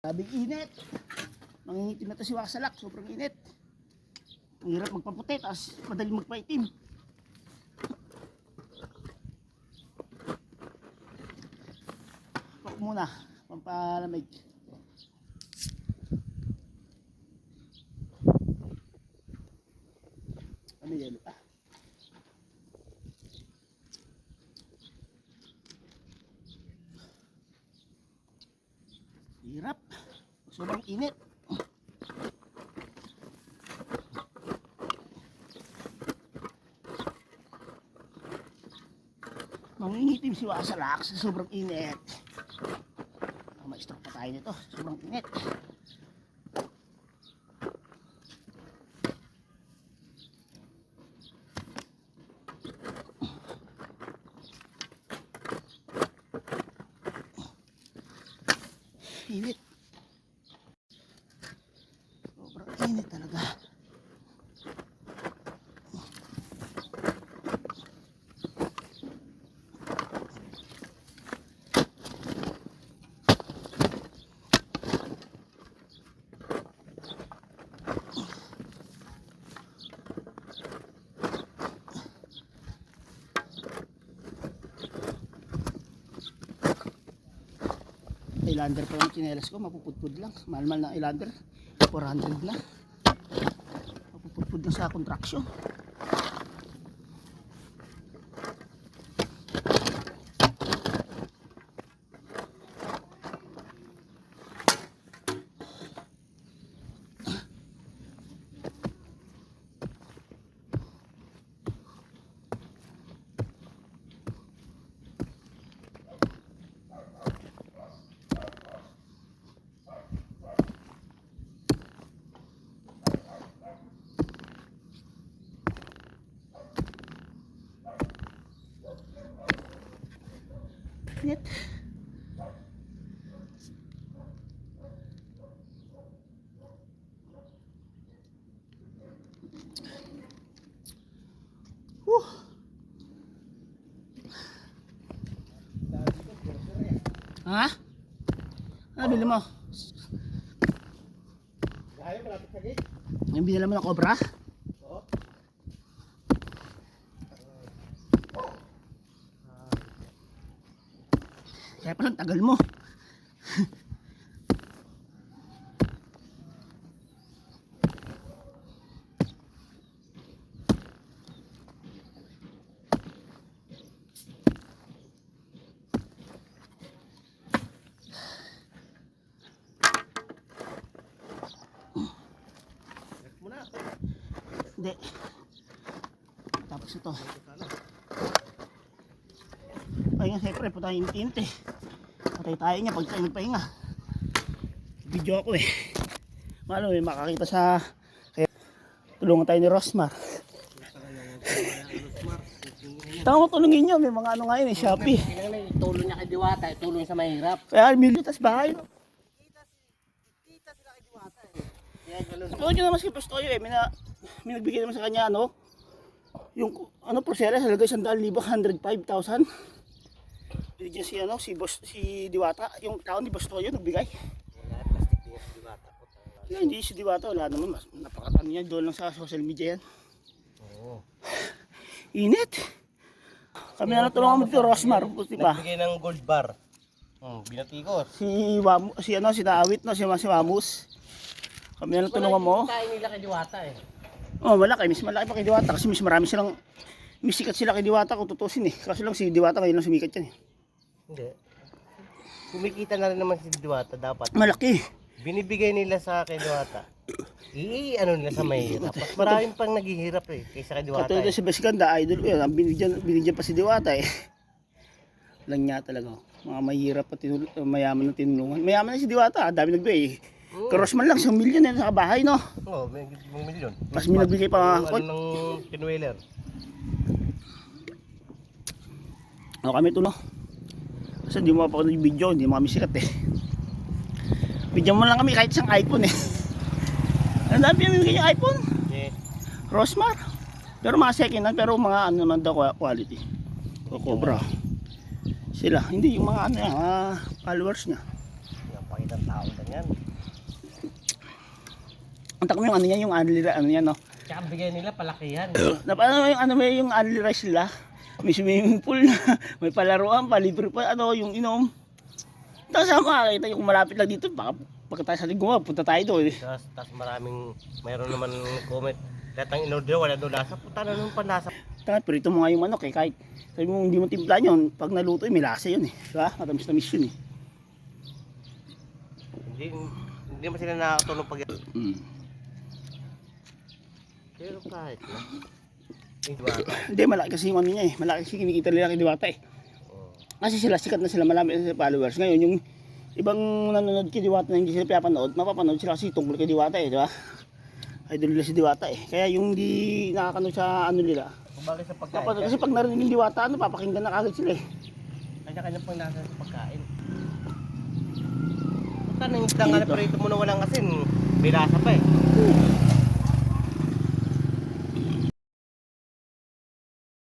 Sabing init. Mangingitim na ito si Wasalak. Sobrang init. Ang hirap magpaputi. Tapos madali magpaitim. Pok muna. Pampalamig. Ano yelo pa? Hirap. Sobrang init. Mangingitim si Wasalak sa sobrang init. Ma-stroke pa tayo nito. Sobrang init. Init. Sobrang init talaga. Islander pa yung chinelas ko, mapupudpud lang. Mahal-mahal ng islander, 400 lang. Mapupudpud lang sa contraction. Init. Ha? Ano bili mo? Layo malapit sa gate. Yung binila mo ng cobra? Oo. Kaya palang tagal mo. Muna. Hindi. Tapos ito. Pahinga siyempre po tayo init-init eh. Patay tayo niya pag tayo nagpahinga. Video ako eh. Malo may makakita sa kaya tulungan tayo ni Rosmar. Tama tulungin niyo, may mga ano ngayon eh, Shopee. Tulong niya kay Diwata, tulong sa mahirap. Kaya milyo tas bahay. No? Kita sila kay Diwata eh. Kaya ganun. Napanood nyo naman si Pastoyo eh, may nagbigay naman sa kanya ano, yung ano prosela sa lagay 100,000, 105,000. Binigyan si ano, si Diwata, yung tao ni Pastoyo nagbigay. Wala, plastic din si Diwata. Yeah, hindi si Diwata, wala naman, napakatano niya, doon lang sa social media yan. Oo. Init. Kami na natulungan mo dito, Rosmar, di ba? Nagbigay ng gold bar. Binati ko. Si ano, si Naawit, no, si Wamus. Kami na natulungan mo. Tayo nila kay Diwata eh. Oh, malaki, mas malaki pa kay Diwata kasi mas marami silang misikat sila kay Diwata kung tutusin eh. Kasi lang si Diwata ngayon lang sumikat yan eh. Hindi. Kumikita na rin naman si Diwata dapat. Malaki. Binibigay nila sa kay Diwata. Ano nila sa mahirap. Mas maraming pang naghihirap eh kaysa kay Diwata. Katulad Eh. si Basikanda, idol ko yan. Binigyan pa si Diwata eh. Lang niya talaga. Mga mahirap pa mayaman na tinulungan. Mayaman na si Diwata, dami nagbigay eh. Karosman lang, 1 million na sa bahay no. Oo, may 1 milyon. Mas may nagbigay pa Ano ng pinweller. O kami ito no. Kasi hindi mo pa ako nag-video, hindi mo kami sikat eh. Video mo lang kami kahit isang iPhone eh. Ang dami yung bigay yung iPhone. Yeah. Rosmar. Pero mga second hand, pero mga ano naman daw quality. O Cobra. Sila, hindi yung mga ano yan, mga followers niya. Napakitang tao. lang yan. Ang takot mo yung ano yan, yung only rice, ano yan, no? Tsaka ang bigay nila palakihan. Paano yung ano mo yung only rice nila? May swimming pool na, may palaruan pa, libre pa, ano, yung inom. Tapos ako makakita yung malapit lang dito, baka pagkatapos natin gumawa, punta tayo doon. Tapos mayroon naman comment. Kahit ang in-order, wala doon lasa. Puta na nung panlasa. Tanga, prito mo nga yung manok eh, kahit sabi mo hindi mo timpla yun, pag naluto may lasa yun eh. Diba? Matamis-tamis yun eh. Hindi mo sila nakakatulong pag... Mm. Pero kahit na. Diba? Hindi, malaki kasi yung ano niya eh. Malaki kasi kinikita nila kay Diwata eh. Kasi sila, sikat na sila, marami na sila followers. Ngayon, yung ibang nanonood kay Diwata na hindi sila pinapanood, mapapanood sila kasi tungkol kay Diwata eh, di ba? Idol nila si Diwata eh. Kaya yung di nakakanood sa ano nila. Kumbaga sa pagkain. Kasi pag narinig yung Diwata, ano, papakinggan na kagad sila eh. Kanya-kanya pang nasa sa pagkain. Puta na yung isda nga na prito mo na walang asin. May lasa pa eh.